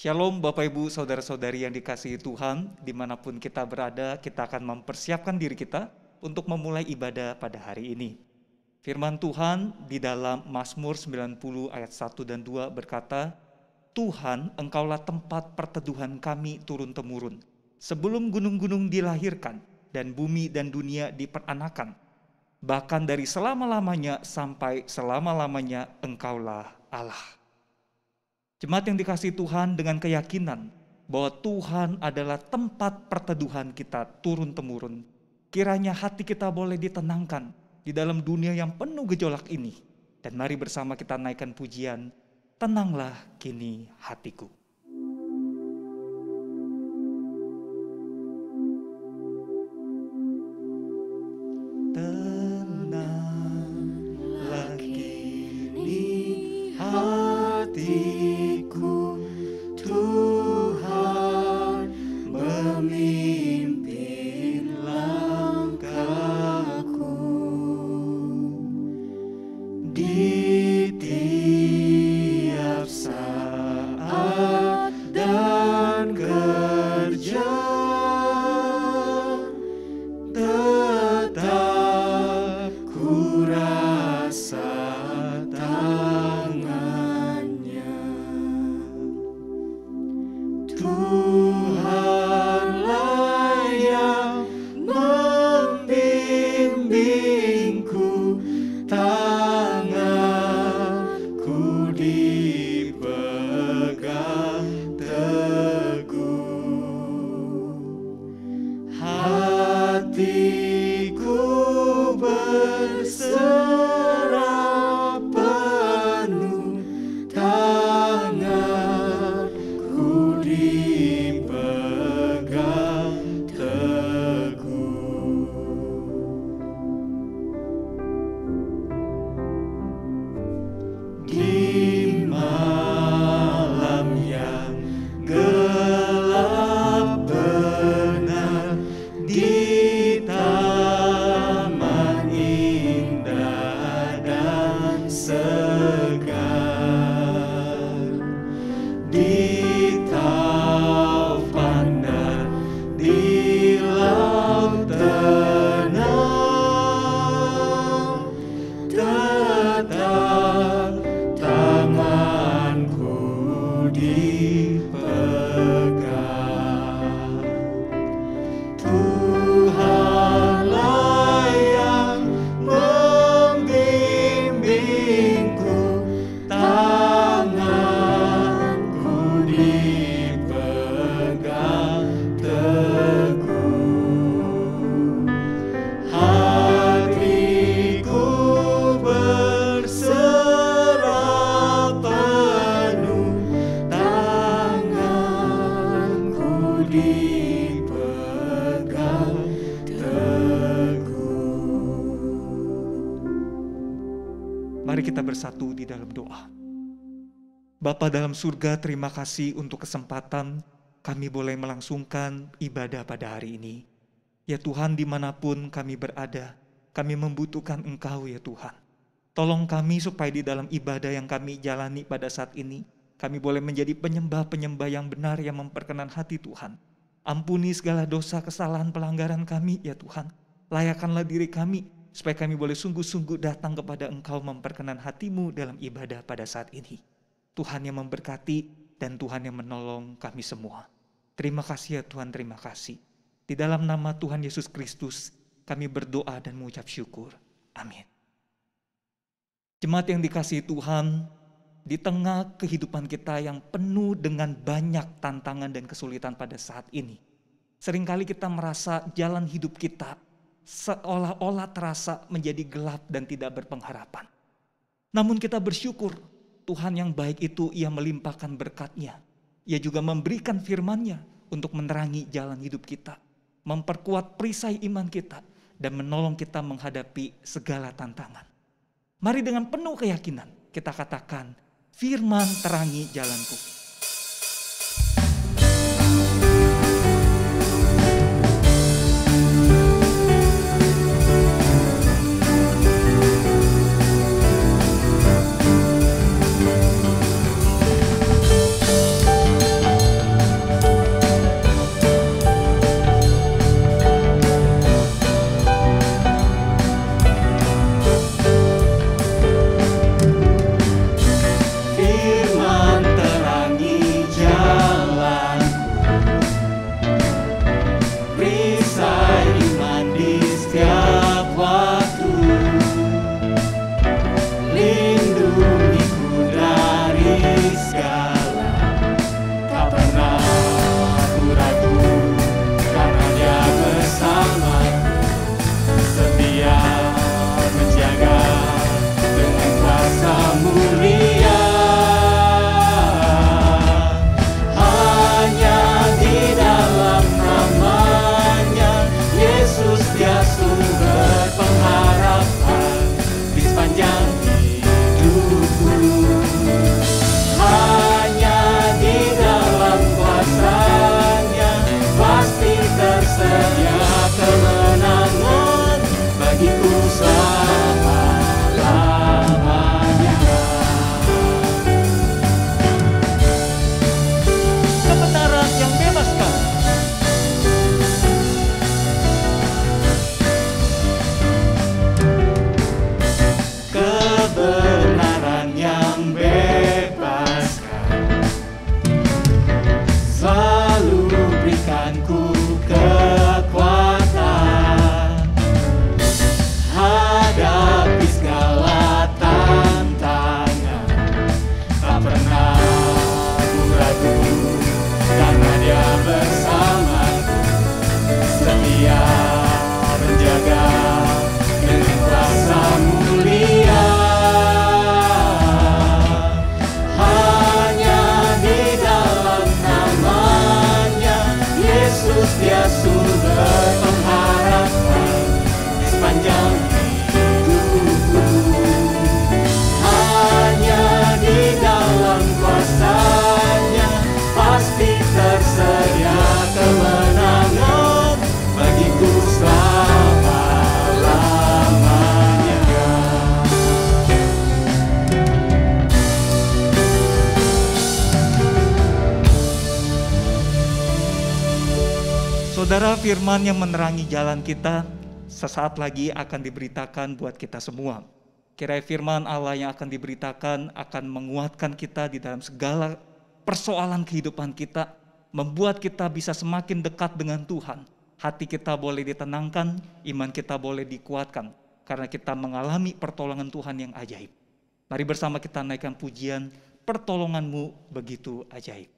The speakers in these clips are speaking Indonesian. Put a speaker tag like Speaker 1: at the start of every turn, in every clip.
Speaker 1: Shalom Bapak Ibu Saudara-saudari yang dikasihi Tuhan, dimanapun kita berada, kita akan mempersiapkan diri kita untuk memulai ibadah pada hari ini. Firman Tuhan di dalam Mazmur 90 ayat 1 dan 2 berkata, Tuhan, Engkaulah tempat perteduhan kami turun-temurun. Sebelum gunung-gunung dilahirkan dan bumi dan dunia diperanakan, bahkan dari selama-lamanya sampai selama-lamanya Engkaulah Allah. Jemaat yang dikasihi Tuhan, dengan keyakinan bahwa Tuhan adalah tempat perteduhan kita turun-temurun, kiranya hati kita boleh ditenangkan di dalam dunia yang penuh gejolak ini. Dan mari bersama kita naikkan pujian, tenanglah kini hatiku. Tenanglah kini hatiku. Tuhan memimpin langkahku di tiap saat dan kerja, tetap ku rasa Tuhanlah yang membimbingku, tanganku dipegang teguh, hatiku berserah penuh, tanganku dipegang teguh. Di malam yang gelap benar, di taman indah dan segar, di taufan dan di laut tenang, tetap tanganku dipegang. Tuhanlah yang membimbingku, tanganku dipegang teguh, hatiku berserah penuh, tanganku dipegang teguh. Mari kita bersatu di dalam doa. Bapa dalam surga, terima kasih untuk kesempatan kami boleh melangsungkan ibadah pada hari ini. Ya Tuhan, dimanapun kami berada, kami membutuhkan Engkau ya Tuhan. Tolong kami supaya di dalam ibadah yang kami jalani pada saat ini, kami boleh menjadi penyembah-penyembah yang benar yang memperkenan hati Tuhan. Ampuni segala dosa, kesalahan, pelanggaran kami ya Tuhan. Layakkanlah diri kami supaya kami boleh sungguh-sungguh datang kepada Engkau memperkenan hati-Mu dalam ibadah pada saat ini. Tuhan yang memberkati dan Tuhan yang menolong kami semua. Terima kasih ya Tuhan, terima kasih. Di dalam nama Tuhan Yesus Kristus kami berdoa dan mengucap syukur. Amin. Jemaat yang dikasihi Tuhan, di tengah kehidupan kita yang penuh dengan banyak tantangan dan kesulitan pada saat ini, seringkali kita merasa jalan hidup kita seolah-olah terasa menjadi gelap dan tidak berpengharapan. Namun kita bersyukur, Tuhan yang baik itu Ia melimpahkan berkat-Nya. Ia juga memberikan firman-Nya untuk menerangi jalan hidup kita, memperkuat perisai iman kita, dan menolong kita menghadapi segala tantangan. Mari dengan penuh keyakinan kita katakan, firman terangi jalanku. Saudara, firman yang menerangi jalan kita sesaat lagi akan diberitakan buat kita semua. Kiranya firman Allah yang akan diberitakan akan menguatkan kita di dalam segala persoalan kehidupan kita, membuat kita bisa semakin dekat dengan Tuhan. Hati kita boleh ditenangkan, iman kita boleh dikuatkan, karena kita mengalami pertolongan Tuhan yang ajaib. Mari bersama kita naikkan pujian, pertolongan-Mu begitu ajaib.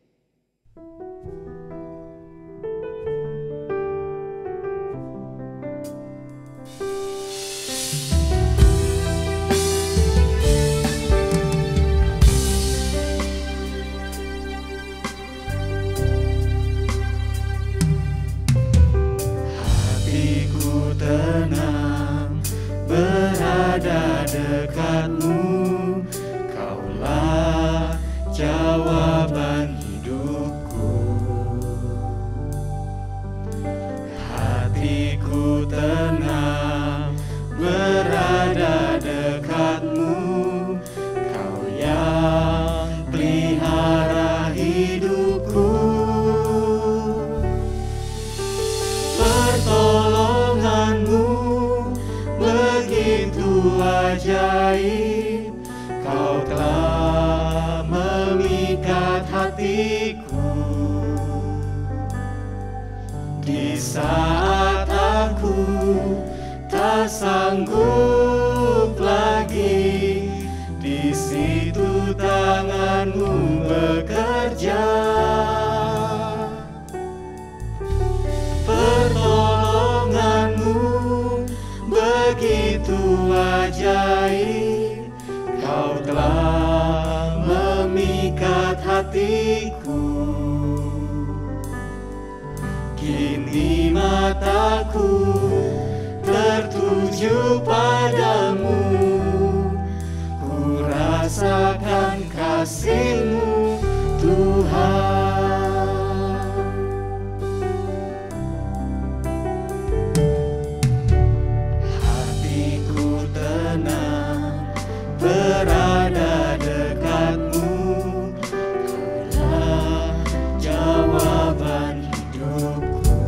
Speaker 2: Tenang berada dekat-Mu, Kaulah jawaban hidupku. Hatiku tenang berada dekat-Mu, Kau yang pelihara hidupku. Pertolongan-Mu begitu ajaib, Kau telah memikat hatiku. Di saat aku tak sanggup lagi, di situ tangan-Mu bekerja. Pertolongan-Mu begitu ajaib, Kau telah memikat hatiku. Kini mataku tertuju padamu, ku rasakan kasih-Mu Tuhan. Berada dekat-Mu, Kaulah jawaban hidupku.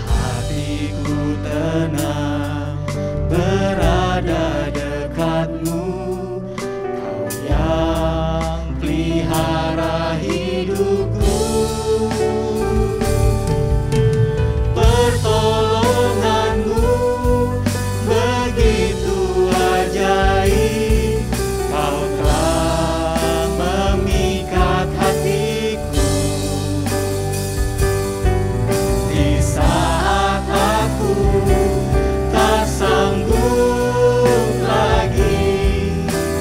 Speaker 2: Hatiku tenang berada dekat-Mu, Kau yang pelihara hidupku. Pertolongan-Mu begitu ajaib, Kau telah memikat hatiku. Di saat aku tak sanggup lagi,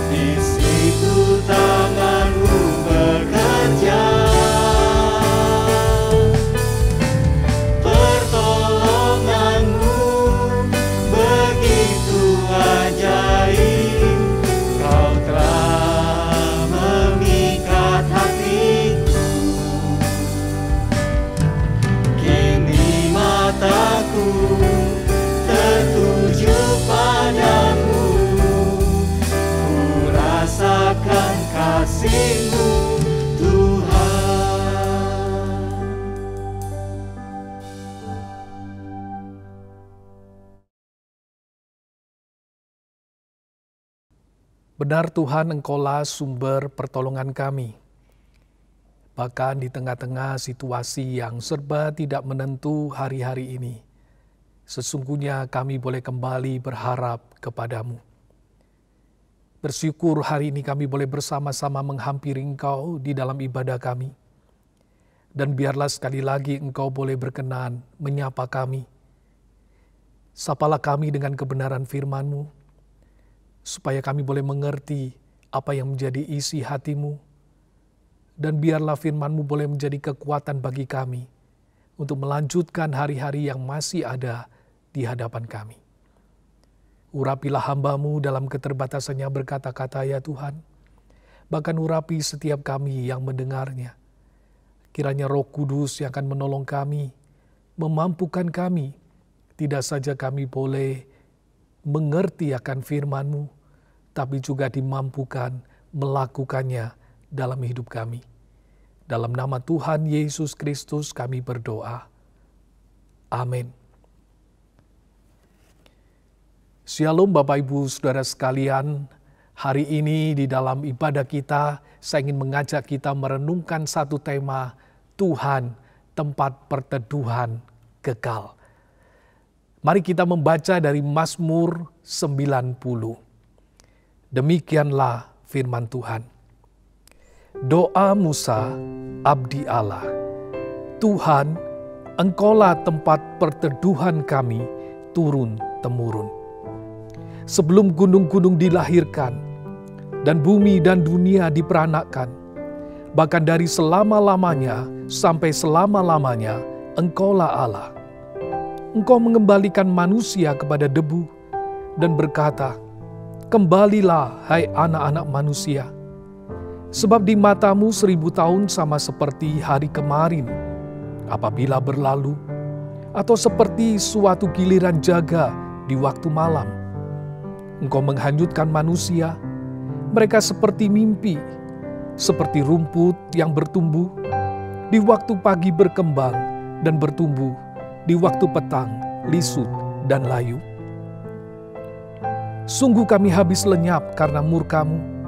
Speaker 2: di situ tangan-Mu bekerja. Pertolongan-Mu begitu ajaib, Kau telah memikat hatiku. Kini mataku tertuju padamu, ku rasakan kasih-Mu Tuhan.
Speaker 3: Benar Tuhan, Engkaulah sumber pertolongan kami. Bahkan di tengah-tengah situasi yang serba tidak menentu hari-hari ini, sesungguhnya kami boleh kembali berharap kepadamu. Bersyukur hari ini kami boleh bersama-sama menghampiri Engkau di dalam ibadah kami. Dan biarlah sekali lagi Engkau boleh berkenan menyapa kami. Sapalah kami dengan kebenaran firman-Mu, supaya kami boleh mengerti apa yang menjadi isi hati-Mu, dan biarlah firman-Mu boleh menjadi kekuatan bagi kami untuk melanjutkan hari-hari yang masih ada di hadapan kami. Urapilah hamba-Mu dalam keterbatasannya berkata-kata ya Tuhan, bahkan urapi setiap kami yang mendengarnya. Kiranya Roh Kudus yang akan menolong kami, memampukan kami, tidak saja kami boleh mengerti akan firman-Mu, tapi juga dimampukan melakukannya dalam hidup kami. Dalam nama Tuhan Yesus Kristus kami berdoa. Amin. Shalom Bapak Ibu Saudara sekalian. Hari ini di dalam ibadah kita, saya ingin mengajak kita merenungkan satu tema, Tuhan, tempat perteduhan kekal. Mari kita membaca dari Mazmur 90. Demikianlah firman Tuhan. Doa Musa, abdi Allah. Tuhan, Engkaulah tempat perteduhan kami turun-temurun. Sebelum gunung-gunung dilahirkan, dan bumi dan dunia diperanakkan, bahkan dari selama-lamanya sampai selama-lamanya, Engkaulah Allah. Engkau mengembalikan manusia kepada debu dan berkata, kembalilah hai anak-anak manusia. Sebab di matamu 1000 tahun sama seperti hari kemarin, apabila berlalu, atau seperti suatu giliran jaga di waktu malam. Engkau menghanyutkan manusia, mereka seperti mimpi, seperti rumput yang bertumbuh, di waktu pagi berkembang dan bertumbuh, di waktu petang lisut dan layu. Sungguh kami habis lenyap karena murka-Mu,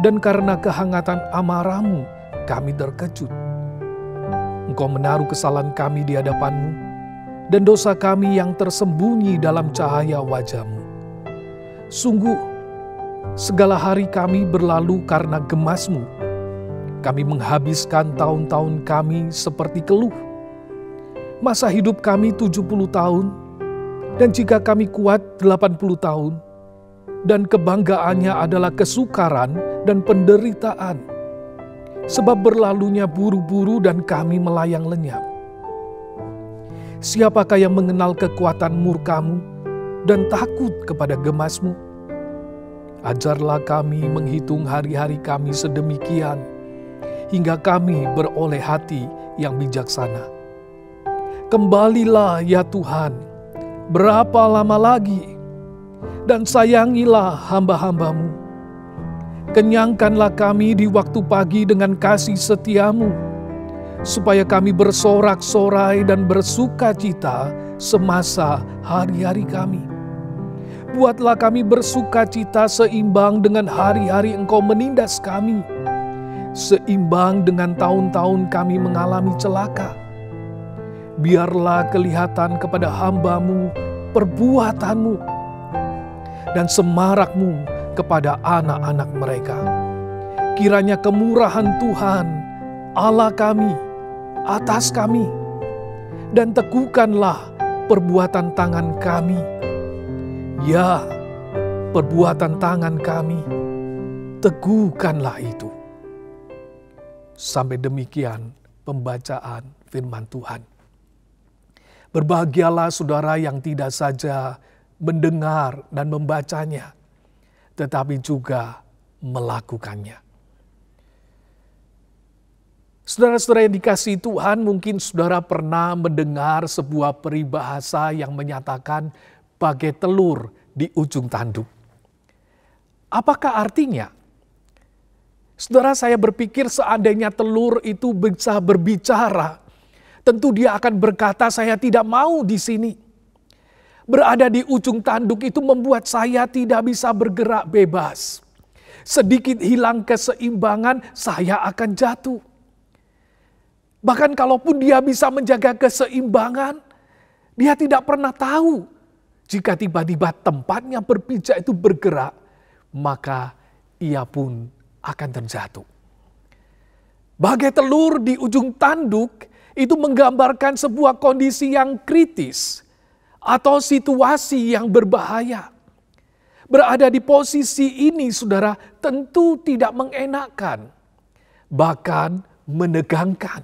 Speaker 3: dan karena kehangatan amarah-Mu kami terkejut. Engkau menaruh kesalahan kami di hadapan-Mu, dan dosa kami yang tersembunyi dalam cahaya wajah-Mu. Sungguh, segala hari kami berlalu karena gemas-Mu. Kami menghabiskan tahun-tahun kami seperti keluh. Masa hidup kami 70 tahun, dan jika kami kuat 80 tahun, dan kebanggaannya adalah kesukaran dan penderitaan. Sebab berlalunya buru-buru dan kami melayang lenyap. Siapakah yang mengenal kekuatan murka-Mu dan takut kepada gemas-Mu? Ajarlah kami menghitung hari-hari kami sedemikian, hingga kami beroleh hati yang bijaksana. Kembalilah ya Tuhan, berapa lama lagi? Dan sayangilah hamba-hamba-Mu. Kenyangkanlah kami di waktu pagi dengan kasih setia-Mu, supaya kami bersorak-sorai dan bersuka cita semasa hari-hari kami. Buatlah kami bersuka cita seimbang dengan hari-hari Engkau menindas kami, seimbang dengan tahun-tahun kami mengalami celaka. Biarlah kelihatan kepada hamba-Mu perbuatan-Mu, dan semarak-Mu kepada anak-anak mereka. Kiranya kemurahan Tuhan, Allah kami, atas kami, dan teguhkanlah perbuatan tangan kami. Ya, perbuatan tangan kami, teguhkanlah itu. Sampai demikian pembacaan firman Tuhan. Berbahagialah saudara yang tidak saja mendengar dan membacanya, tetapi juga melakukannya. Saudara-saudara yang dikasihi Tuhan, mungkin saudara pernah mendengar sebuah peribahasa yang menyatakan bagai telur di ujung tanduk. Apakah artinya? Saudara, saya berpikir seandainya telur itu bisa berbicara, tentu dia akan berkata, saya tidak mau di sini. Berada di ujung tanduk itu membuat saya tidak bisa bergerak bebas. Sedikit hilang keseimbangan, saya akan jatuh. Bahkan kalaupun dia bisa menjaga keseimbangan, dia tidak pernah tahu jika tiba-tiba tempatnya berpijak itu bergerak, maka ia pun akan terjatuh. Bagai telur di ujung tanduk itu menggambarkan sebuah kondisi yang kritis atau situasi yang berbahaya. Berada di posisi ini, saudara, tentu tidak mengenakan, bahkan menegangkan.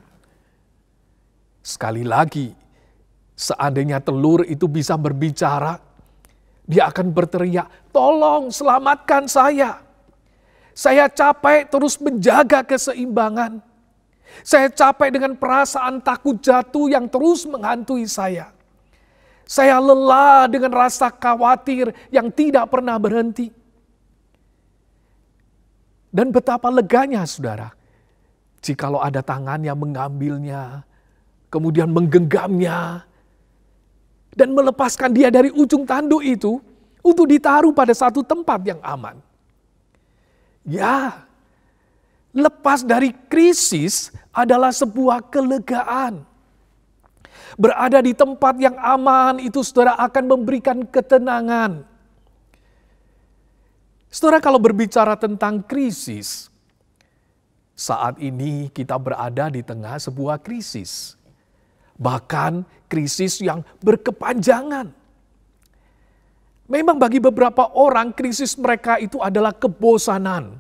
Speaker 3: Sekali lagi, seandainya telur itu bisa berbicara, dia akan berteriak, tolong selamatkan saya. Saya capek terus menjaga keseimbangan. Saya capek dengan perasaan takut jatuh yang terus menghantui saya. Saya lelah dengan rasa khawatir yang tidak pernah berhenti. Dan betapa leganya, saudara, Jikalau ada tangan yang mengambilnya, kemudian menggenggamnya, dan melepaskan dia dari ujung tanduk itu untuk ditaruh pada satu tempat yang aman. Ya, lepas dari krisis adalah sebuah kelegaan. Berada di tempat yang aman itu saudara akan memberikan ketenangan. Saudara, kalau berbicara tentang krisis, saat ini kita berada di tengah sebuah krisis. Bahkan krisis yang berkepanjangan. Memang bagi beberapa orang krisis mereka itu adalah kebosanan.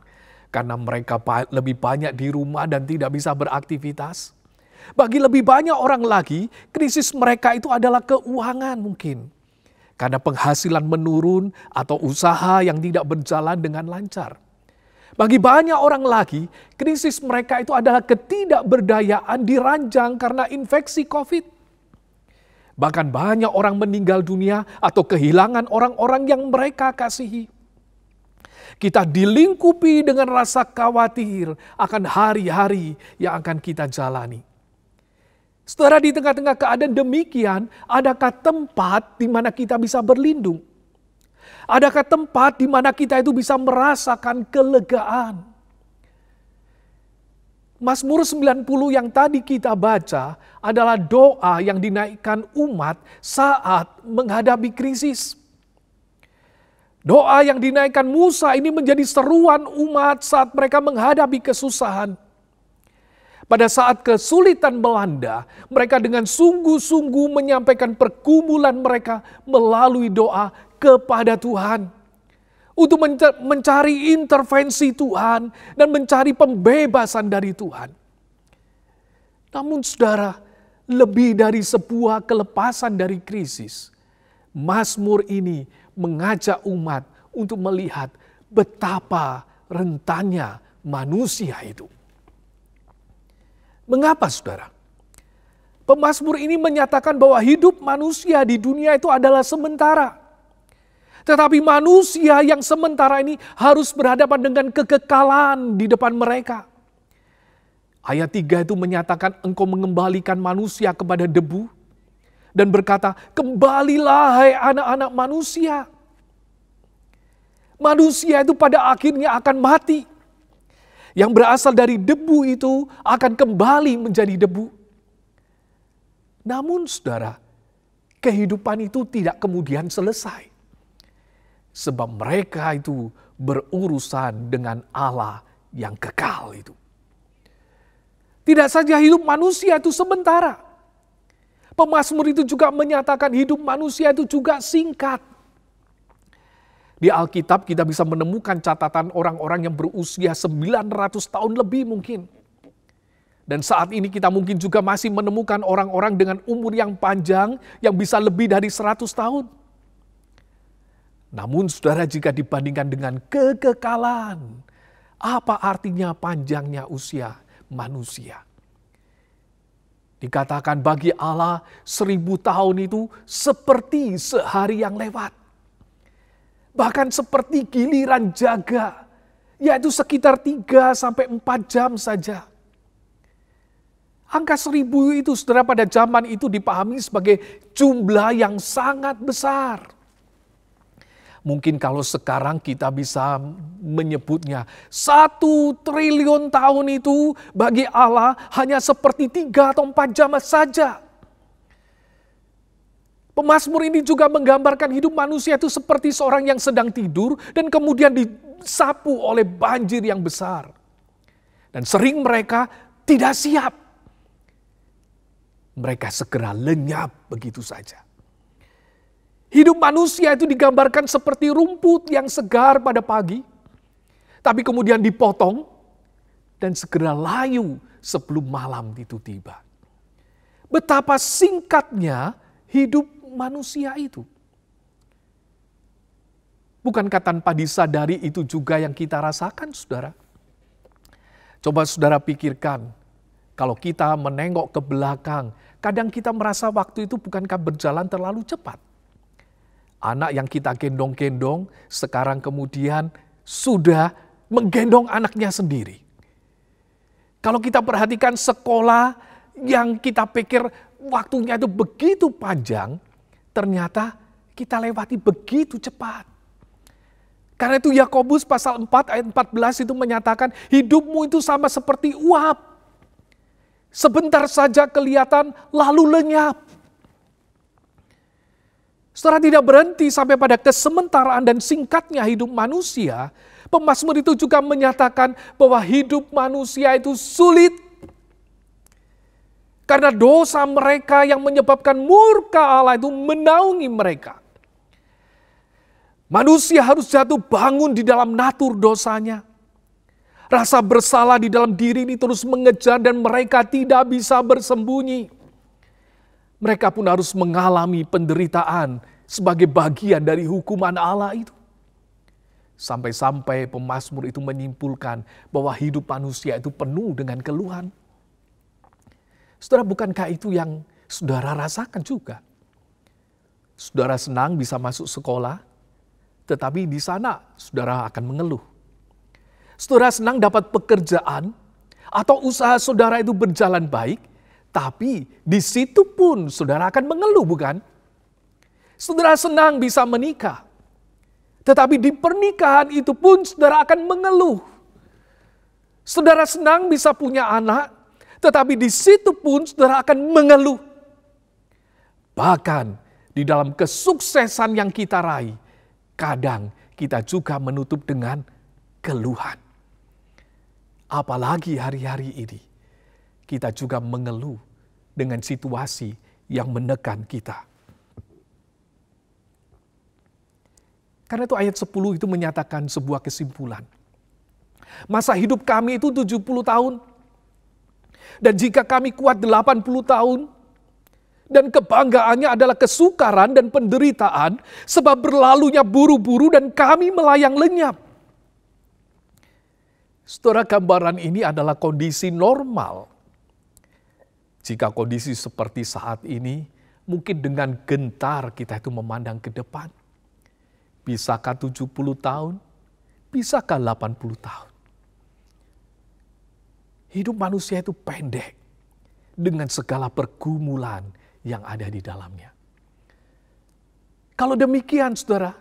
Speaker 3: Karena mereka lebih banyak di rumah dan tidak bisa beraktivitas. Bagi lebih banyak orang lagi, krisis mereka itu adalah keuangan mungkin. Karena penghasilan menurun atau usaha yang tidak berjalan dengan lancar. Bagi banyak orang lagi, krisis mereka itu adalah ketidakberdayaan diranjang karena infeksi COVID. Bahkan banyak orang meninggal dunia atau kehilangan orang-orang yang mereka kasihi. Kita dilingkupi dengan rasa khawatir akan hari-hari yang akan kita jalani. Saudara, di tengah-tengah keadaan demikian, adakah tempat di mana kita bisa berlindung? Adakah tempat di mana kita itu bisa merasakan kelegaan? Mazmur 90 yang tadi kita baca adalah doa yang dinaikkan umat saat menghadapi krisis. Doa yang dinaikkan Musa ini menjadi seruan umat saat mereka menghadapi kesusahan. Pada saat kesulitan melanda, mereka dengan sungguh-sungguh menyampaikan pergumulan mereka melalui doa kepada Tuhan. Untuk mencari intervensi Tuhan dan mencari pembebasan dari Tuhan. Namun saudara, lebih dari sebuah kelepasan dari krisis, Mazmur ini mengajak umat untuk melihat betapa rentannya manusia itu. Mengapa saudara? Pemazmur ini menyatakan bahwa hidup manusia di dunia itu adalah sementara. Tetapi manusia yang sementara ini harus berhadapan dengan kekekalan di depan mereka. Ayat 3 itu menyatakan engkau mengembalikan manusia kepada debu. Dan berkata, kembalilah hai anak-anak manusia. Manusia itu pada akhirnya akan mati. Yang berasal dari debu itu akan kembali menjadi debu. Namun saudara, kehidupan itu tidak kemudian selesai. Sebab mereka itu berurusan dengan Allah yang kekal itu. Tidak saja hidup manusia itu sementara. Pemazmur itu juga menyatakan hidup manusia itu juga singkat. Di Alkitab kita bisa menemukan catatan orang-orang yang berusia 900 tahun lebih mungkin. Dan saat ini kita mungkin juga masih menemukan orang-orang dengan umur yang panjang yang bisa lebih dari 100 tahun. Namun saudara, jika dibandingkan dengan kekekalan, apa artinya panjangnya usia manusia? Dikatakan bagi Allah 1000 tahun itu seperti sehari yang lewat. Bahkan seperti giliran jaga, yaitu sekitar 3-4 jam saja. Angka 1000 itu saudara pada zaman itu dipahami sebagai jumlah yang sangat besar. Mungkin kalau sekarang kita bisa menyebutnya 1 triliun tahun itu bagi Allah hanya seperti 3 atau 4 jam saja. Pemazmur ini juga menggambarkan hidup manusia itu seperti seorang yang sedang tidur dan kemudian disapu oleh banjir yang besar. Dan sering mereka tidak siap. Mereka segera lenyap begitu saja. Hidup manusia itu digambarkan seperti rumput yang segar pada pagi, tapi kemudian dipotong dan segera layu sebelum malam itu tiba. Betapa singkatnya hidup manusia itu. Bukankah tanpa disadari itu juga yang kita rasakan, saudara? Coba saudara pikirkan, kalau kita menengok ke belakang, kadang kita merasa waktu itu bukankah berjalan terlalu cepat. Anak yang kita gendong-gendong, sekarang kemudian sudah menggendong anaknya sendiri. Kalau kita perhatikan sekolah yang kita pikir waktunya itu begitu panjang, ternyata kita lewati begitu cepat. Karena itu Yakobus pasal 4 ayat 14 itu menyatakan hidupmu itu sama seperti uap. Sebentar saja kelihatan lalu lenyap. Saudara, tidak berhenti sampai pada kesementaraan dan singkatnya hidup manusia. Pemazmur itu juga menyatakan bahwa hidup manusia itu sulit. Karena dosa mereka yang menyebabkan murka Allah itu menaungi mereka. Manusia harus jatuh bangun di dalam natur dosanya. Rasa bersalah di dalam diri ini terus mengejar dan mereka tidak bisa bersembunyi. Mereka pun harus mengalami penderitaan sebagai bagian dari hukuman Allah itu. Sampai-sampai pemazmur itu menyimpulkan bahwa hidup manusia itu penuh dengan keluhan. Saudara, bukankah itu yang saudara rasakan juga? Saudara senang bisa masuk sekolah, tetapi di sana saudara akan mengeluh. Saudara senang dapat pekerjaan atau usaha saudara itu berjalan baik, tapi di situ pun saudara akan mengeluh, bukan? Saudara senang bisa menikah, tetapi di pernikahan itu pun saudara akan mengeluh. Saudara senang bisa punya anak, tetapi di situ pun saudara akan mengeluh. Bahkan di dalam kesuksesan yang kita raih, kadang kita juga menutup dengan keluhan. Apalagi hari-hari ini, kita juga mengeluh dengan situasi yang menekan kita. Karena itu ayat 10 itu menyatakan sebuah kesimpulan. Masa hidup kami itu 70 tahun. Dan jika kami kuat 80 tahun, dan kebanggaannya adalah kesukaran dan penderitaan, sebab berlalunya buru-buru dan kami melayang lenyap. Saudara, gambaran ini adalah kondisi normal. Jika kondisi seperti saat ini, mungkin dengan gentar kita itu memandang ke depan. Bisakah 70 tahun? Bisakah 80 tahun? Hidup manusia itu pendek dengan segala pergumulan yang ada di dalamnya. Kalau demikian, saudara,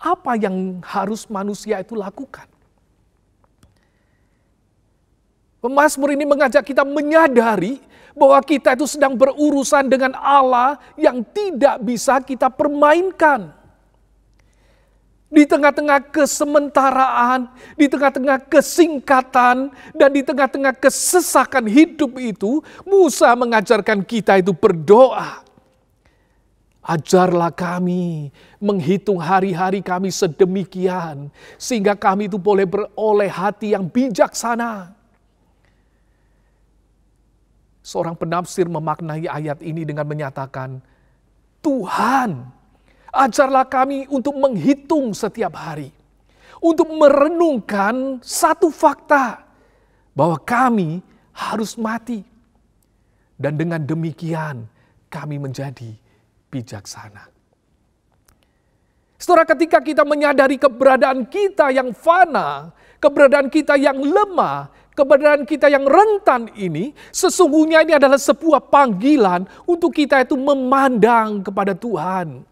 Speaker 3: apa yang harus manusia itu lakukan? Pemazmur ini mengajak kita menyadari bahwa kita itu sedang berurusan dengan Allah yang tidak bisa kita permainkan. Di tengah-tengah kesementaraan, di tengah-tengah kesingkatan, dan di tengah-tengah kesesakan hidup itu, Musa mengajarkan kita itu berdoa. Ajarlah kami menghitung hari-hari kami sedemikian, sehingga kami itu boleh beroleh hati yang bijaksana. Seorang penafsir memaknai ayat ini dengan menyatakan, Tuhan, ajarlah kami untuk menghitung setiap hari. Untuk merenungkan satu fakta, bahwa kami harus mati. Dan dengan demikian kami menjadi bijaksana. Saudara, ketika kita menyadari keberadaan kita yang fana, keberadaan kita yang lemah, keberadaan kita yang rentan ini, sesungguhnya ini adalah sebuah panggilan untuk kita itu memandang kepada Tuhan.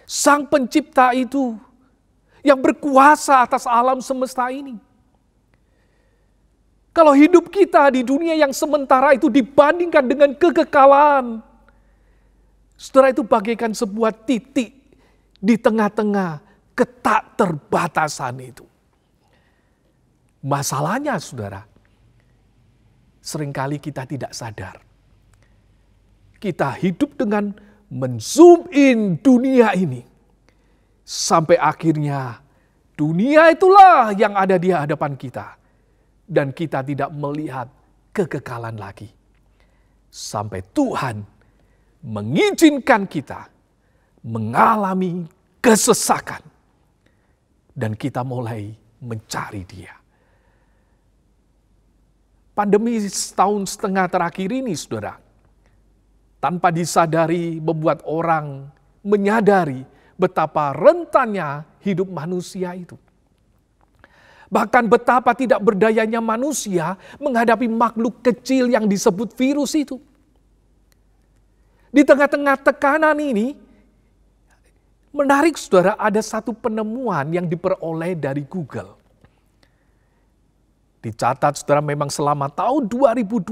Speaker 3: Sang pencipta itu yang berkuasa atas alam semesta ini. Kalau hidup kita di dunia yang sementara itu dibandingkan dengan kekekalan, saudara, itu bagaikan sebuah titik di tengah-tengah ketakterbatasan itu. Masalahnya, saudara, seringkali kita tidak sadar. Kita hidup dengan men-zoom in dunia ini. Sampai akhirnya dunia itulah yang ada di hadapan kita. Dan kita tidak melihat kekekalan lagi. Sampai Tuhan mengizinkan kita mengalami kesesakan. Dan kita mulai mencari Dia. Pandemi setahun setengah terakhir ini, saudara, tanpa disadari membuat orang menyadari betapa rentannya hidup manusia itu. Bahkan betapa tidak berdayanya manusia menghadapi makhluk kecil yang disebut virus itu. Di tengah-tengah tekanan ini, menarik saudara, ada satu penemuan yang diperoleh dari Google. Dicatat saudara, memang selama tahun 2020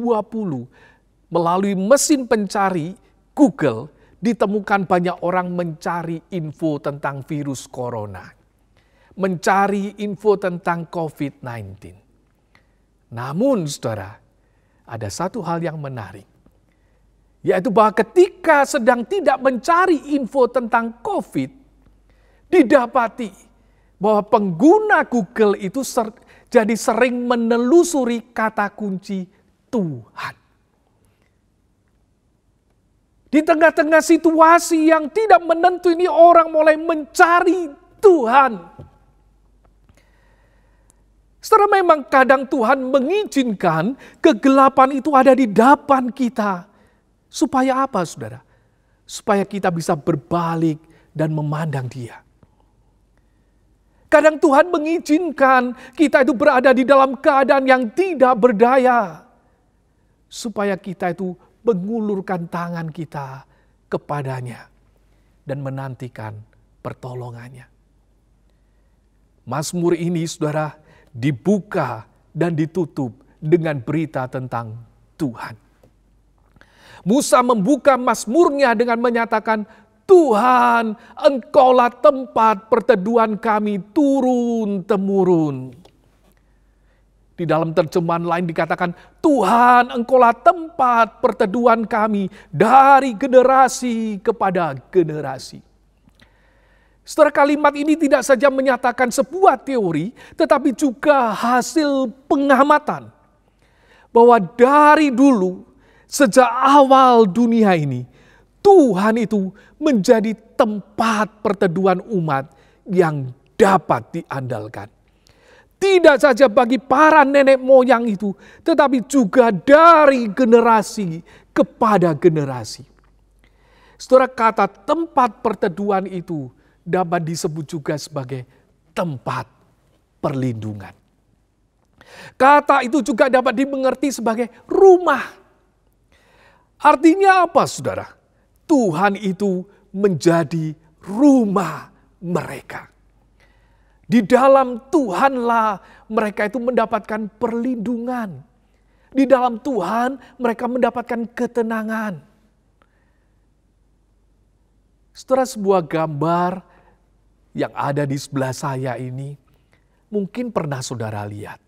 Speaker 3: melalui mesin pencari Google ditemukan banyak orang mencari info tentang virus corona. Mencari info tentang COVID-19. Namun saudara, ada satu hal yang menarik. Yaitu bahwa ketika sedang tidak mencari info tentang COVID, didapati bahwa pengguna Google itu jadi sering menelusuri kata kunci Tuhan. Di tengah-tengah situasi yang tidak menentu ini, orang mulai mencari Tuhan. Setelah memang kadang Tuhan mengizinkan kegelapan itu ada di depan kita. Supaya apa saudara? Supaya kita bisa berbalik dan memandang Dia. Kadang Tuhan mengizinkan kita itu berada di dalam keadaan yang tidak berdaya. Supaya kita itu mengulurkan tangan kita kepadanya dan menantikan pertolongannya. Mazmur ini saudara dibuka dan ditutup dengan berita tentang Tuhan. Musa membuka mazmurnya dengan menyatakan, Tuhan, Engkaulah tempat perteduhan kami turun-temurun. Di dalam terjemahan lain dikatakan, Tuhan, Engkaulah tempat perteduhan kami dari generasi kepada generasi. Setelah kalimat ini tidak saja menyatakan sebuah teori, tetapi juga hasil pengamatan. Bahwa dari dulu, sejak awal dunia ini, Tuhan itu menjadi tempat perteduhan umat yang dapat diandalkan. Tidak saja bagi para nenek moyang itu, tetapi juga dari generasi kepada generasi. Saudara, kata tempat perteduhan itu dapat disebut juga sebagai tempat perlindungan. Kata itu juga dapat dimengerti sebagai rumah. Artinya apa saudara? Tuhan itu menjadi rumah mereka. Di dalam Tuhanlah mereka itu mendapatkan perlindungan. Di dalam Tuhan mereka mendapatkan ketenangan. Saudara, sebuah gambar yang ada di sebelah saya ini mungkin pernah saudara lihat.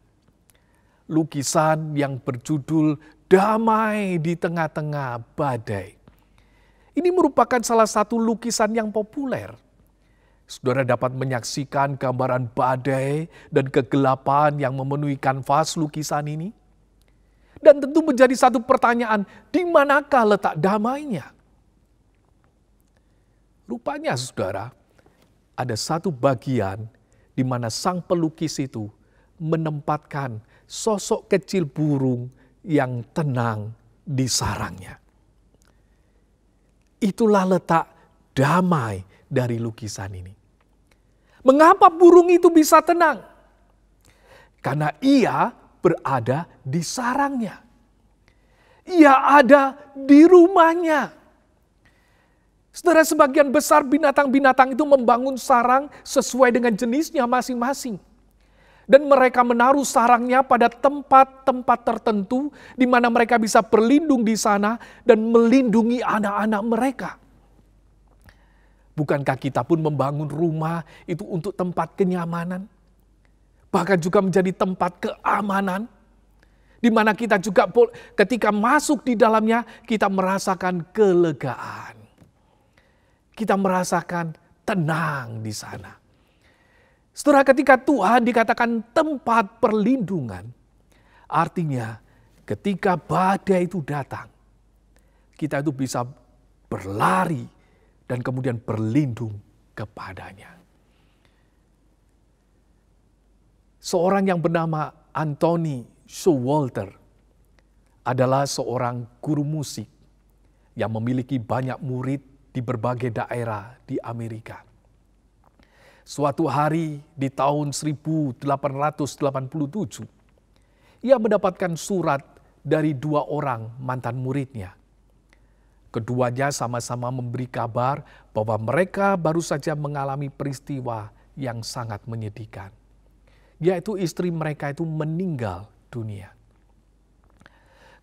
Speaker 3: Lukisan yang berjudul Damai di Tengah-Tengah Badai. Ini merupakan salah satu lukisan yang populer. Saudara dapat menyaksikan gambaran badai dan kegelapan yang memenuhi kanvas lukisan ini. Dan tentu menjadi satu pertanyaan, di manakah letak damainya? Rupanya saudara, ada satu bagian di mana sang pelukis itu menempatkan sosok kecil burung yang tenang di sarangnya. Itulah letak damai dari lukisan ini. Mengapa burung itu bisa tenang? Karena ia berada di sarangnya. Ia ada di rumahnya. Saudara, sebagian besar binatang-binatang itu membangun sarang sesuai dengan jenisnya masing-masing. Dan mereka menaruh sarangnya pada tempat-tempat tertentu di mana mereka bisa berlindung di sana dan melindungi anak-anak mereka. Bukankah kita pun membangun rumah itu untuk tempat kenyamanan? Bahkan juga menjadi tempat keamanan. Di mana kita juga ketika masuk di dalamnya kita merasakan kelegaan. Kita merasakan tenang di sana. Setelah ketika Tuhan dikatakan tempat perlindungan, artinya ketika badai itu datang, kita itu bisa berlari dan kemudian berlindung kepadanya. Seorang yang bernama Anthony Showalter adalah seorang guru musik yang memiliki banyak murid di berbagai daerah di Amerika. Suatu hari di tahun 1887, ia mendapatkan surat dari 2 orang mantan muridnya. Keduanya sama-sama memberi kabar bahwa mereka baru saja mengalami peristiwa yang sangat menyedihkan, yaitu istri mereka itu meninggal dunia.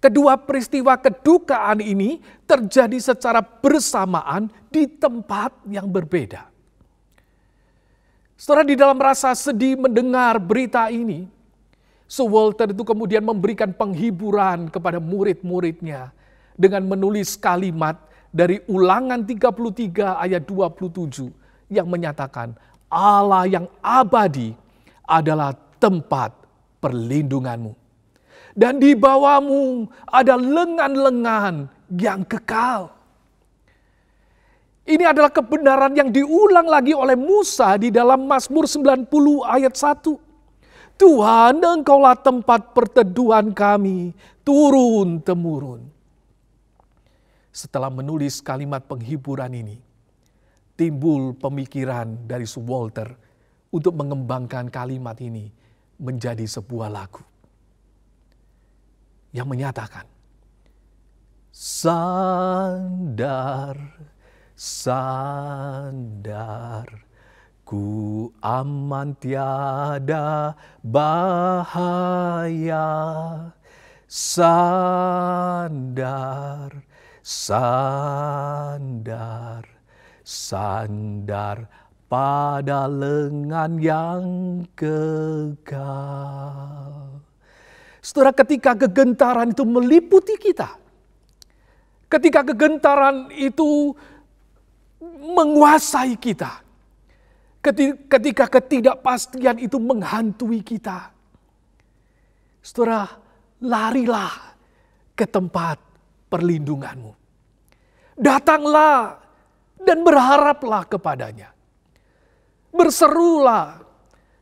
Speaker 3: Kedua peristiwa kedukaan ini terjadi secara bersamaan di tempat yang berbeda. Saudara, di dalam rasa sedih mendengar berita ini, Sir Walter itu kemudian memberikan penghiburan kepada murid-muridnya dengan menulis kalimat dari Ulangan 33 ayat 27 yang menyatakan Allah yang abadi adalah tempat perlindunganmu. Dan di bawahmu ada lengan-lengan yang kekal. Ini adalah kebenaran yang diulang lagi oleh Musa di dalam Mazmur 90 ayat 1. Tuhan, Engkaulah tempat perteduhan kami turun-temurun. Setelah menulis kalimat penghiburan ini, timbul pemikiran dari Sir Walter untuk mengembangkan kalimat ini menjadi sebuah lagu yang menyatakan, sandar, sandar, ku aman tiada bahaya. Sandar, sandar, sandar pada lengan yang kekal. Saudara, ketika kegentaran itu meliputi kita, ketika kegentaran itu menguasai kita, ketika ketidakpastian itu menghantui kita, saudara, larilah ke tempat perlindunganmu. Datanglah dan berharaplah kepadanya. Berserulah,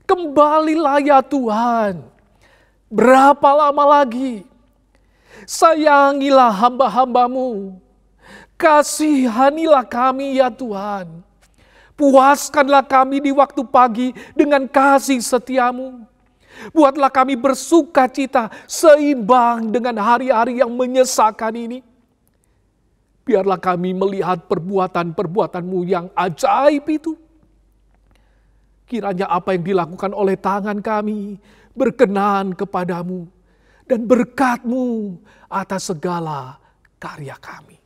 Speaker 3: kembalilah ya Tuhan. Berapa lama lagi? Sayangilah hamba-hambamu. Kasihanilah kami ya Tuhan. Puaskanlah kami di waktu pagi dengan kasih setiamu. Buatlah kami bersuka cita seimbang dengan hari-hari yang menyesakan ini. Biarlah kami melihat perbuatan-perbuatanmu yang ajaib itu. Kiranya apa yang dilakukan oleh tangan kami berkenan kepadamu dan berkat-Mu atas segala karya kami.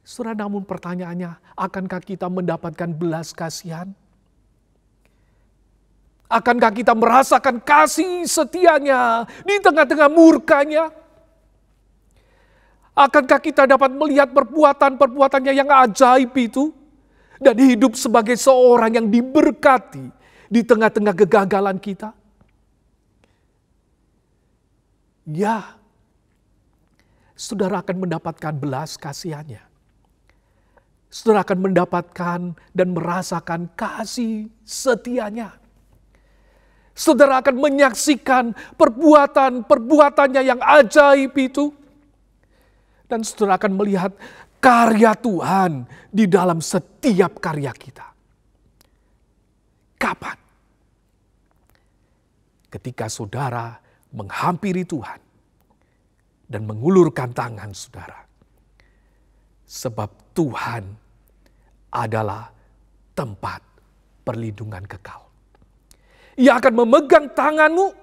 Speaker 3: Saudara, namun pertanyaannya, akankah kita mendapatkan belas kasihan? Akankah kita merasakan kasih setianya di tengah-tengah murkanya? Akankah kita dapat melihat perbuatan-perbuatannya yang ajaib itu dan hidup sebagai seorang yang diberkati di tengah-tengah kegagalan kita? Ya, saudara akan mendapatkan belas kasihannya. Saudara akan mendapatkan dan merasakan kasih setianya. Saudara akan menyaksikan perbuatan-perbuatannya yang ajaib itu. Dan saudara akan melihat karya Tuhan di dalam setiap karya kita. Kapan? Ketika saudara menghampiri Tuhan dan mengulurkan tangan saudara. Sebab Tuhan adalah tempat perlindungan kekal. Ia akan memegang tanganmu,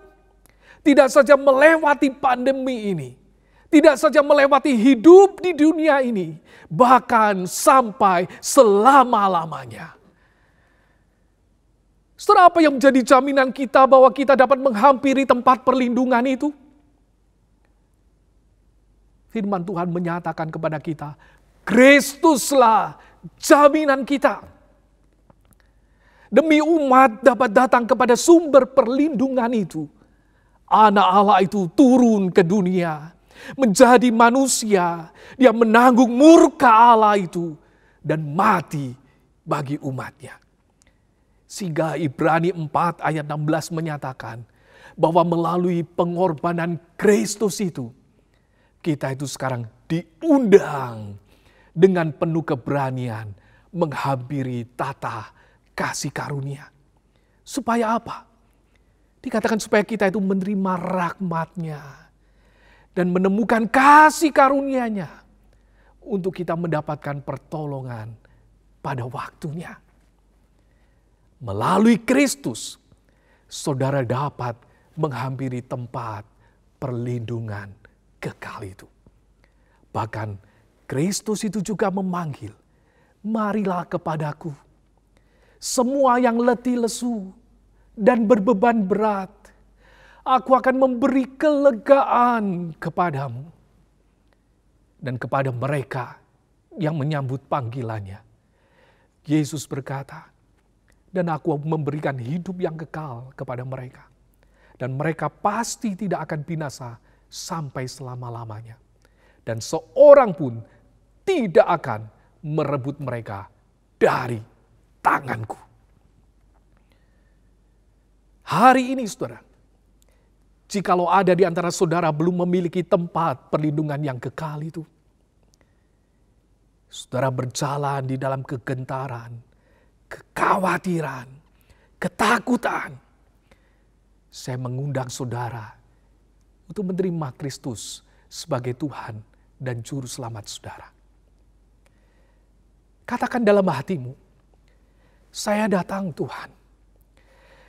Speaker 3: tidak saja melewati pandemi ini, tidak saja melewati hidup di dunia ini, bahkan sampai selama-lamanya. Saudara, apa yang menjadi jaminan kita bahwa kita dapat menghampiri tempat perlindungan itu? Firman Tuhan menyatakan kepada kita, Kristuslah jaminan kita. Demi umat dapat datang kepada sumber perlindungan itu. Anak Allah itu turun ke dunia, menjadi manusia. Dia menanggung murka Allah itu dan mati bagi umatnya. Sehingga Ibrani 4 ayat 16 menyatakan bahwa melalui pengorbanan Kristus itu, kita itu sekarang diundang dengan penuh keberanian menghampiri tata kasih karunia. Supaya apa? Dikatakan supaya kita itu menerima rahmat-Nya dan menemukan kasih karunia-Nya untuk kita mendapatkan pertolongan pada waktunya. Melalui Kristus, saudara dapat menghampiri tempat perlindungan kekal itu. Bahkan Kristus itu juga memanggil, marilah kepadaku, semua yang letih lesu dan berbeban berat, aku akan memberi kelegaan kepadamu. Dan kepada mereka yang menyambut panggilannya, Yesus berkata, dan aku memberikan hidup yang kekal kepada mereka. Dan mereka pasti tidak akan binasa sampai selama-lamanya. Dan seorang pun tidak akan merebut mereka dari tanganku. Hari ini saudara, jikalau ada di antara saudara belum memiliki tempat perlindungan yang kekal itu, saudara berjalan di dalam kegentaran, kekhawatiran, ketakutan, saya mengundang saudara untuk menerima Kristus sebagai Tuhan dan Juru Selamat saudara. Katakan dalam hatimu, saya datang Tuhan,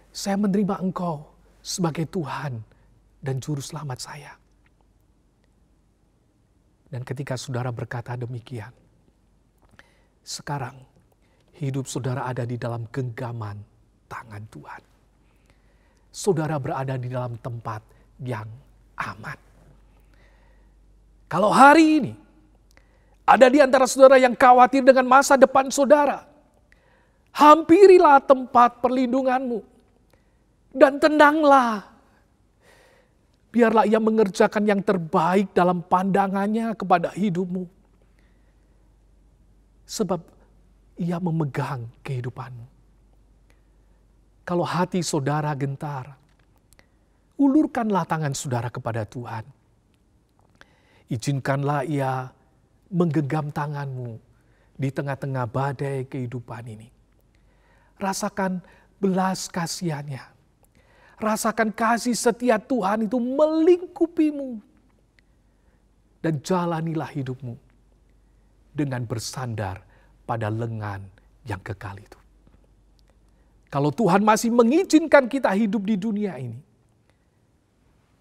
Speaker 3: saya menerima Engkau sebagai Tuhan dan Juru Selamat saya. Dan ketika saudara berkata demikian, sekarang hidup saudara ada di dalam genggaman tangan Tuhan. Saudara berada di dalam tempat yang aman. Kalau hari ini ada di antara saudara yang khawatir dengan masa depan saudara, hampirilah tempat perlindunganmu dan tenanglah. Biarlah Ia mengerjakan yang terbaik dalam pandangannya kepada hidupmu. Sebab Ia memegang kehidupanmu. Kalau hati saudara gentar, ulurkanlah tangan saudara kepada Tuhan. Izinkanlah Ia menggenggam tanganmu di tengah-tengah badai kehidupan ini. Rasakan belas kasihan-Nya. Rasakan kasih setia Tuhan itu melingkupimu. Dan jalanilah hidupmu dengan bersandar pada lengan yang kekal itu. Kalau Tuhan masih mengizinkan kita hidup di dunia ini,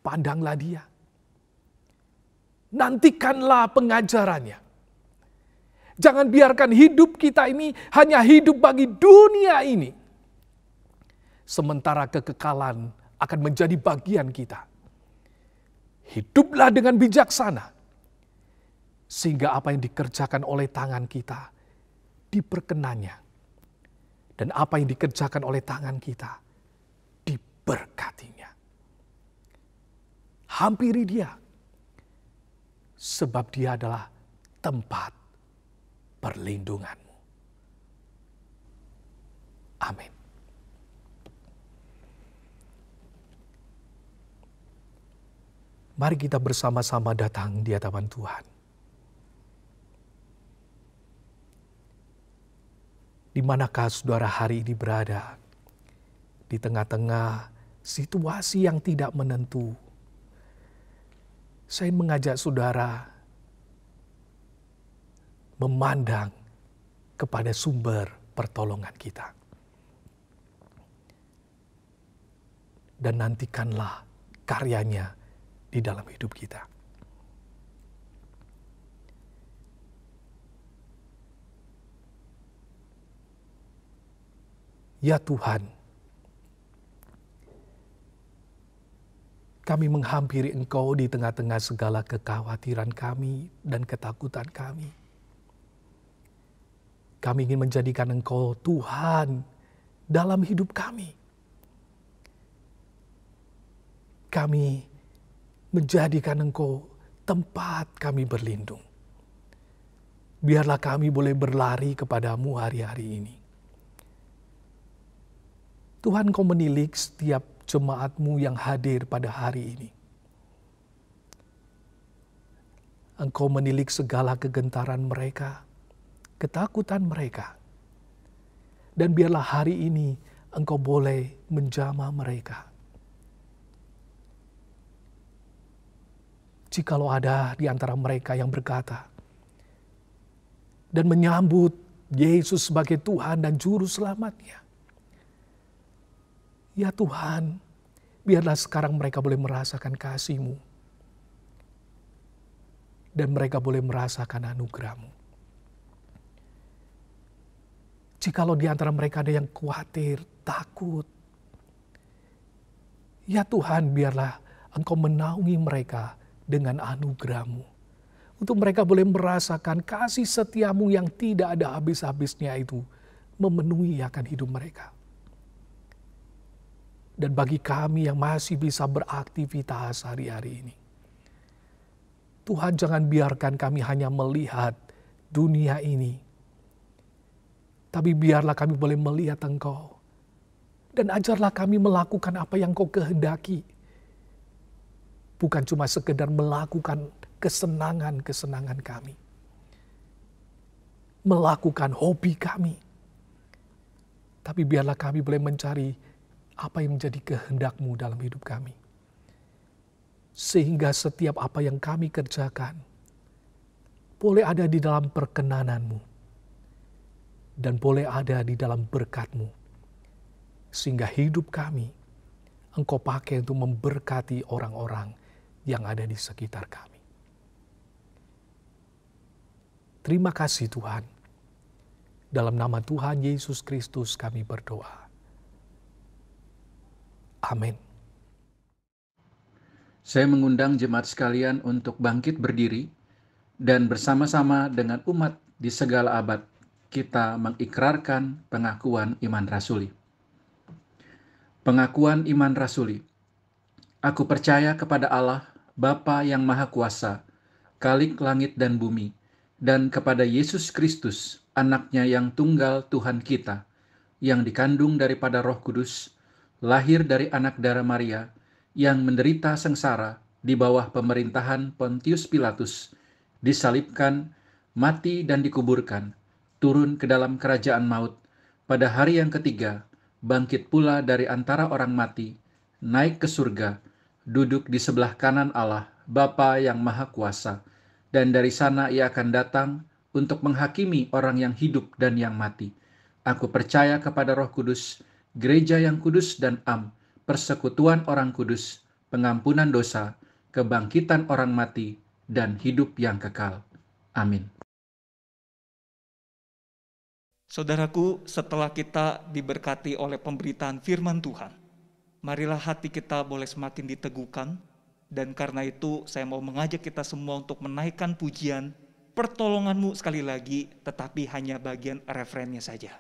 Speaker 3: pandanglah Dia. Nantikanlah pengajarannya. Jangan biarkan hidup kita ini hanya hidup bagi dunia ini. Sementara kekekalan akan menjadi bagian kita. Hiduplah dengan bijaksana. Sehingga apa yang dikerjakan oleh tangan kita diperkenannya. Dan apa yang dikerjakan oleh tangan kita diberkatinya. Hampiri Dia. Sebab Dia adalah tempat perlindunganmu. Amin. Mari kita bersama-sama datang di hadapan Tuhan. Di manakah saudara hari ini berada? Di tengah-tengah situasi yang tidak menentu. Saya mengajak saudara memandang kepada sumber pertolongan kita. Dan nantikanlah karyanya di dalam hidup kita. Ya Tuhan, kami menghampiri Engkau di tengah-tengah segala kekhawatiran kami dan ketakutan kami. Kami ingin menjadikan Engkau Tuhan dalam hidup kami. Kami menjadikan Engkau tempat kami berlindung. Biarlah kami boleh berlari kepadamu hari-hari ini. Tuhan, Kau menilik setiap jemaat-Mu yang hadir pada hari ini. Engkau menilik segala kegentaran mereka, ketakutan mereka, Dan biarlah hari ini Engkau boleh menjamah mereka. Jikalau ada di antara mereka yang berkata dan menyambut Yesus sebagai Tuhan dan Juru Selamatnya, ya Tuhan, biarlah sekarang mereka boleh merasakan kasih-Mu. Dan mereka boleh merasakan anugerah-Mu. Jikalau di antara mereka ada yang khawatir, takut, ya Tuhan, biarlah Engkau menaungi mereka dengan anugerah-Mu. Untuk mereka boleh merasakan kasih setia-Mu yang tidak ada habis-habisnya itu memenuhi akan hidup mereka. Dan bagi kami yang masih bisa beraktivitas hari-hari ini, Tuhan, jangan biarkan kami hanya melihat dunia ini, tapi biarlah kami boleh melihat Engkau. Dan ajarlah kami melakukan apa yang Kau kehendaki. Bukan cuma sekedar melakukan kesenangan-kesenangan kami. Melakukan hobi kami. Tapi biarlah kami boleh mencari apa yang menjadi kehendak-Mu dalam hidup kami. Sehingga setiap apa yang kami kerjakan boleh ada di dalam perkenanan-Mu. Dan boleh ada di dalam berkat-Mu. Sehingga hidup kami Engkau pakai untuk memberkati orang-orang yang ada di sekitar kami. Terima kasih Tuhan. Dalam nama Tuhan Yesus Kristus kami berdoa. Amin.
Speaker 4: Saya mengundang jemaat sekalian untuk bangkit berdiri dan bersama-sama dengan umat di segala abad kita mengikrarkan pengakuan iman rasuli. Pengakuan iman rasuli. Aku percaya kepada Allah, Bapa yang Maha Kuasa, Khalik langit dan bumi, dan kepada Yesus Kristus, Anak-Nya yang tunggal Tuhan kita, yang dikandung daripada Roh Kudus, lahir dari anak darah Maria, yang menderita sengsara di bawah pemerintahan Pontius Pilatus, disalibkan, mati dan dikuburkan, turun ke dalam kerajaan maut, pada hari yang ketiga, bangkit pula dari antara orang mati, naik ke surga, duduk di sebelah kanan Allah, Bapa yang Maha Kuasa, dan dari sana Ia akan datang untuk menghakimi orang yang hidup dan yang mati. Aku percaya kepada Roh Kudus, gereja yang kudus dan am, persekutuan orang kudus, pengampunan dosa, kebangkitan orang mati, dan hidup yang kekal. Amin.
Speaker 1: Saudaraku, setelah kita diberkati oleh pemberitaan firman Tuhan, marilah hati kita boleh semakin diteguhkan, dan karena itu saya mau mengajak kita semua untuk menaikkan pujian, pertolongan-Mu sekali lagi, tetapi hanya bagian refrennya saja.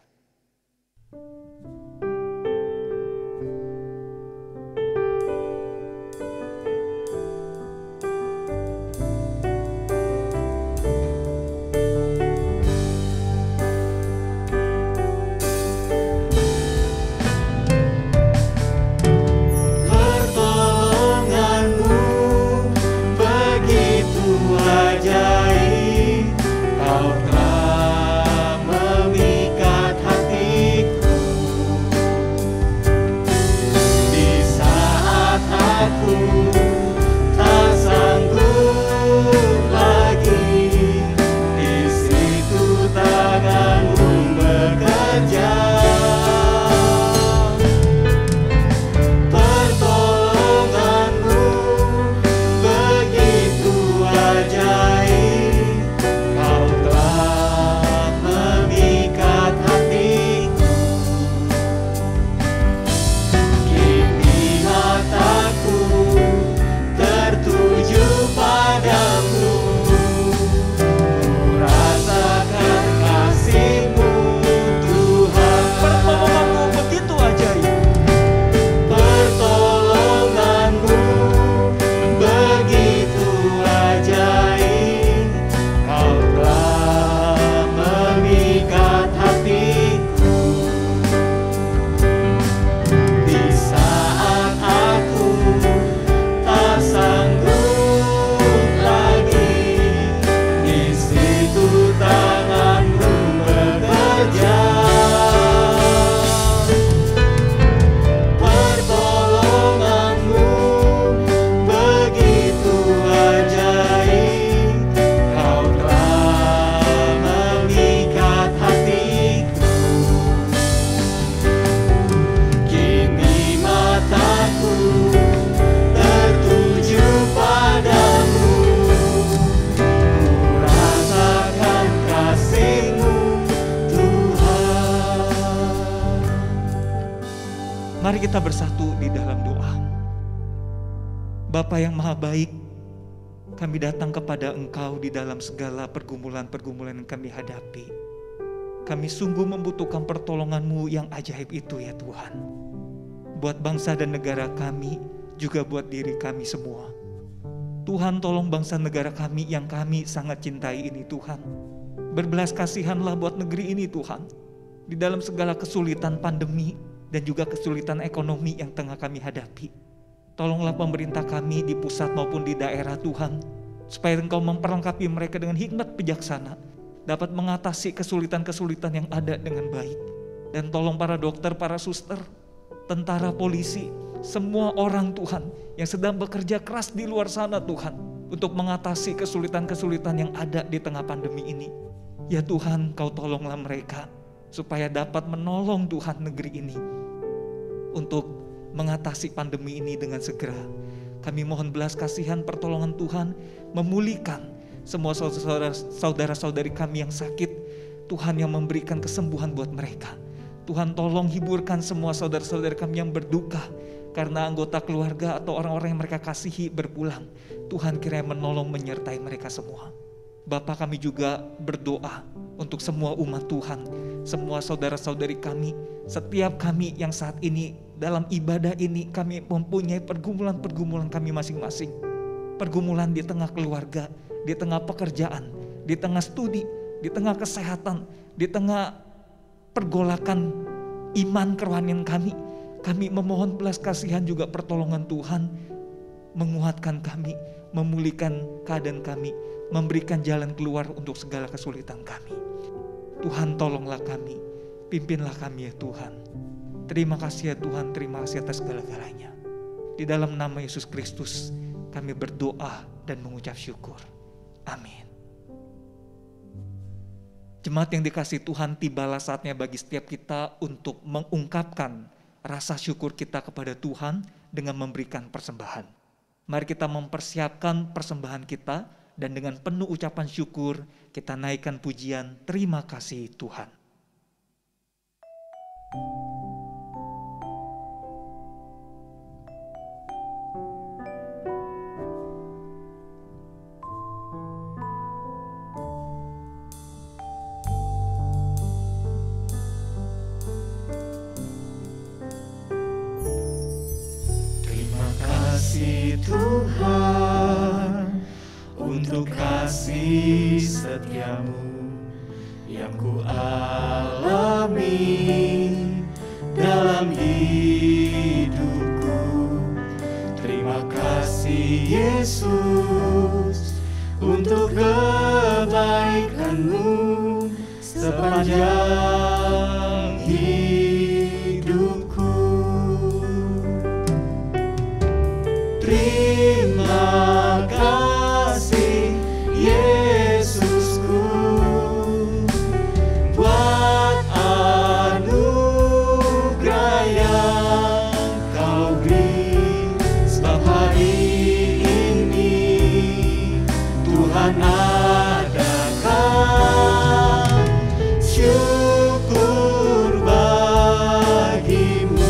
Speaker 2: Ajaib, Kau telah memikat
Speaker 1: kita bersatu di dalam doa. Bapa yang maha baik, kami datang kepada Engkau di dalam segala pergumulan-pergumulan yang kami hadapi. Kami sungguh membutuhkan pertolongan-Mu yang ajaib itu ya Tuhan. Buat bangsa dan negara kami, juga buat diri kami semua. Tuhan, tolong bangsa negara kami yang kami sangat cintai ini Tuhan. Berbelas kasihanlah buat negeri ini Tuhan. Di dalam segala kesulitan pandemi dan juga kesulitan ekonomi yang tengah kami hadapi. Tolonglah pemerintah kami di pusat maupun di daerah Tuhan, supaya Engkau memperlengkapi mereka dengan hikmat bijaksana, dapat mengatasi kesulitan-kesulitan yang ada dengan baik. Dan tolong para dokter, para suster, tentara, polisi, semua orang Tuhan yang sedang bekerja keras di luar sana Tuhan, untuk mengatasi kesulitan-kesulitan yang ada di tengah pandemi ini. Ya Tuhan, Kau tolonglah mereka, supaya dapat menolong Tuhan negeri ini untuk mengatasi pandemi ini dengan segera. Kami mohon belas kasihan pertolongan Tuhan, memulihkan semua saudara-saudari kami yang sakit. Tuhan yang memberikan kesembuhan buat mereka. Tuhan tolong hiburkan semua saudara-saudari kami yang berduka karena anggota keluarga atau orang-orang yang mereka kasihi berpulang. Tuhan kiranya menolong menyertai mereka semua. Bapa, kami juga berdoa untuk semua umat Tuhan, semua saudara-saudari kami, setiap kami yang saat ini dalam ibadah ini kami mempunyai pergumulan-pergumulan kami masing-masing. Pergumulan di tengah keluarga, di tengah pekerjaan, di tengah studi, di tengah kesehatan, di tengah pergolakan iman kerohanian kami. Kami memohon belas kasihan juga pertolongan Tuhan, menguatkan kami, memulihkan keadaan kami, memberikan jalan keluar untuk segala kesulitan kami. Tuhan, tolonglah kami, pimpinlah kami ya Tuhan. Terima kasih ya Tuhan, terima kasih atas segala-galanya. Di dalam nama Yesus Kristus kami berdoa dan mengucap syukur. Amin. Jemaat yang dikasihi Tuhan, tibalah saatnya bagi setiap kita untuk mengungkapkan rasa syukur kita kepada Tuhan dengan memberikan persembahan. Mari kita mempersiapkan persembahan kita dan dengan penuh ucapan syukur kita naikkan pujian terima kasih Tuhan.
Speaker 2: Tuhan, untuk kasih setiamu yang ku alami dalam hidupku. Terima kasih Yesus untuk kebaikan-Mu sepanjang hidupku. Terima kasih Yesusku buat anugerah yang Kau beri, sebab hari ini Tuhan adakan syukur bagimu.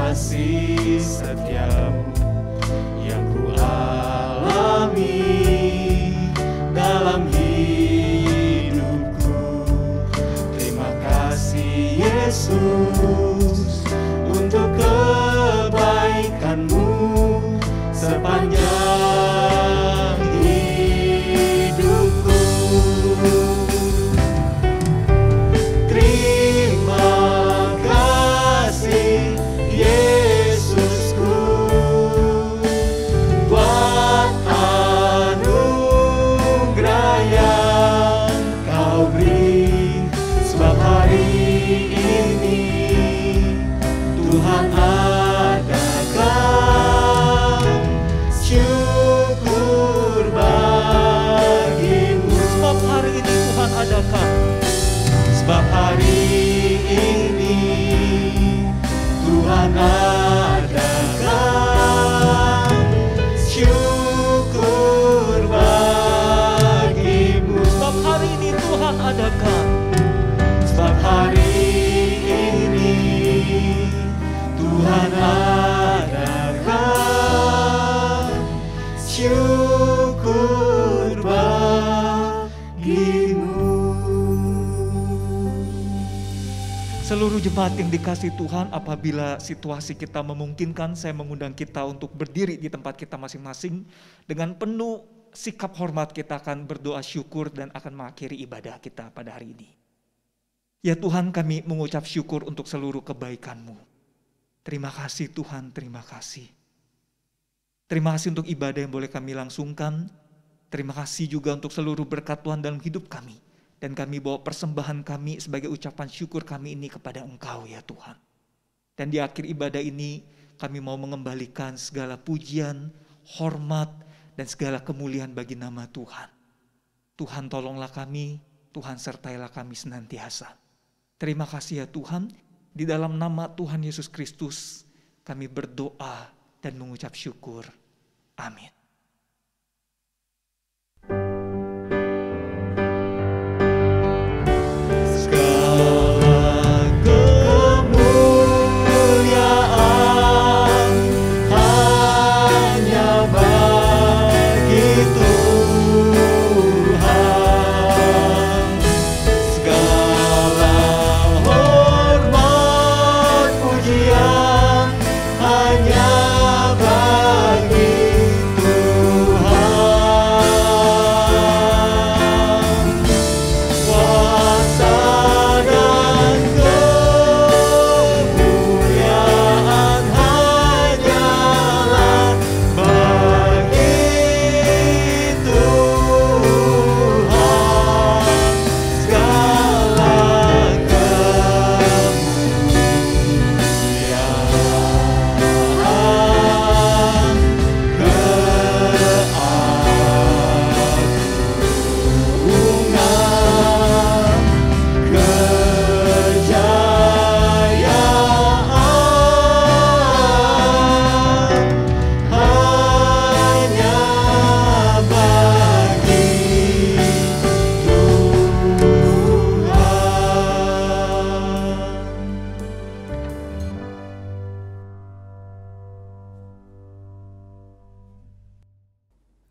Speaker 2: Kasih setiamu yang ku alami dalam hidupku. Terima kasih Yesus untuk kebaikan-Mu sepanjang hidupku. Terima kasih Yesusku buat anugerah yang Kau beri, sebab hari ini Tuhan adakan syukur bagimu.
Speaker 1: Sebab hari ini Tuhan adakan,
Speaker 2: sebab hari ini Tuhan adakan syukur sebab hari ini Tuhan adakan syukur bagimu.
Speaker 1: Seluruh jemaat yang dikasihi Tuhan, apabila situasi kita memungkinkan, saya mengundang kita untuk berdiri di tempat kita masing-masing. Dengan penuh sikap hormat kita akan berdoa syukur dan akan mengakhiri ibadah kita pada hari ini. Ya Tuhan, kami mengucap syukur untuk seluruh kebaikan-Mu. Terima kasih Tuhan, terima kasih. Terima kasih untuk ibadah yang boleh kami langsungkan. Terima kasih juga untuk seluruh berkat Tuhan dalam hidup kami. Dan kami bawa persembahan kami sebagai ucapan syukur kami ini kepada Engkau ya Tuhan. Dan di akhir ibadah ini kami mau mengembalikan segala pujian, hormat, dan segala kemuliaan bagi nama Tuhan. Tuhan tolonglah kami, Tuhan sertailah kami senantiasa. Terima kasih ya Tuhan, di dalam nama Tuhan Yesus Kristus kami berdoa dan mengucap syukur. Amin.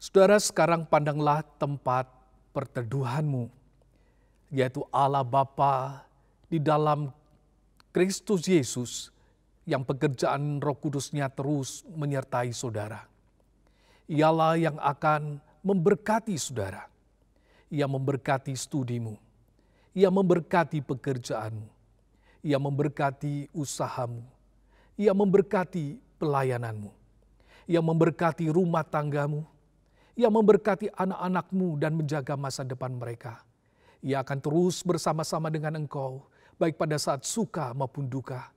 Speaker 3: Saudara, sekarang pandanglah tempat perteduhanmu, yaitu Allah Bapa di dalam Kristus Yesus yang pekerjaan Roh Kudus-Nya terus menyertai saudara. Ialah yang akan memberkati saudara. Ia memberkati studimu. Ia memberkati pekerjaanmu. Ia memberkati usahamu. Ia memberkati pelayananmu. Ia memberkati rumah tanggamu. Ia memberkati anak-anakmu dan menjaga masa depan mereka. Ia akan terus bersama-sama dengan engkau, baik pada saat suka maupun duka.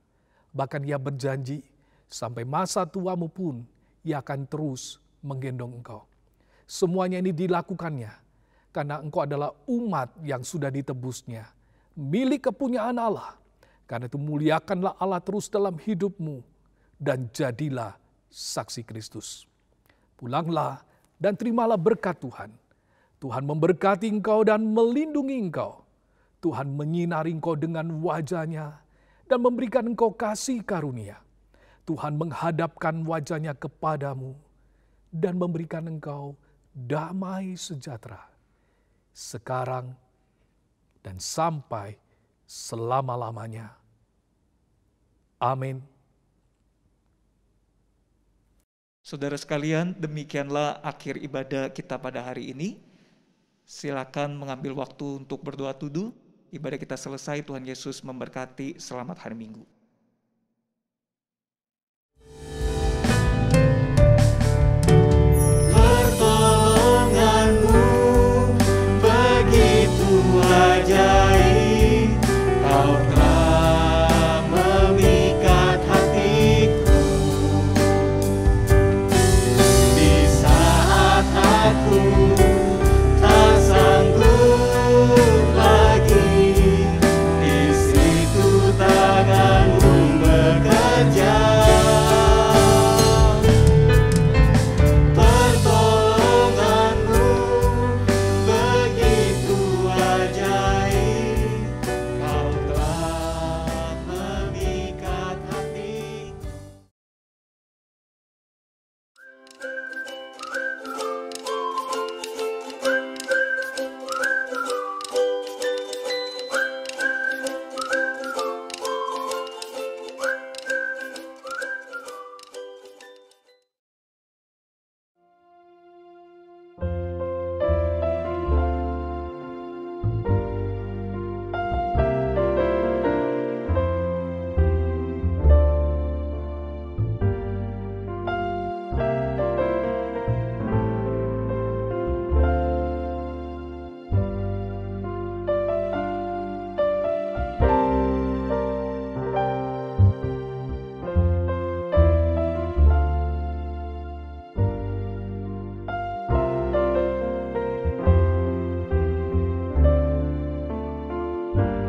Speaker 3: Bahkan ia berjanji, sampai masa tuamu pun, ia akan terus menggendong engkau. Semuanya ini dilakukannya, karena engkau adalah umat yang sudah ditebusnya, milik kepunyaan Allah. Karena itu muliakanlah Allah terus dalam hidupmu, dan jadilah saksi Kristus. Pulanglah, dan terimalah berkat Tuhan. Tuhan memberkati engkau dan melindungi engkau. Tuhan menyinari engkau dengan wajah-Nya dan memberikan engkau kasih karunia. Tuhan menghadapkan wajah-Nya kepadamu dan memberikan engkau damai sejahtera. Sekarang dan sampai selama-lamanya. Amin.
Speaker 1: Saudara sekalian, demikianlah akhir ibadah kita pada hari ini. Silakan mengambil waktu untuk berdoa tuduh. Ibadah kita selesai, Tuhan Yesus memberkati. Selamat hari Minggu.
Speaker 2: Pertolongan-Mu begitu ajaib, Kau telah memikat hatiku. Di saat aku tak sanggup lagi, di situ tangan-Mu Tuhan.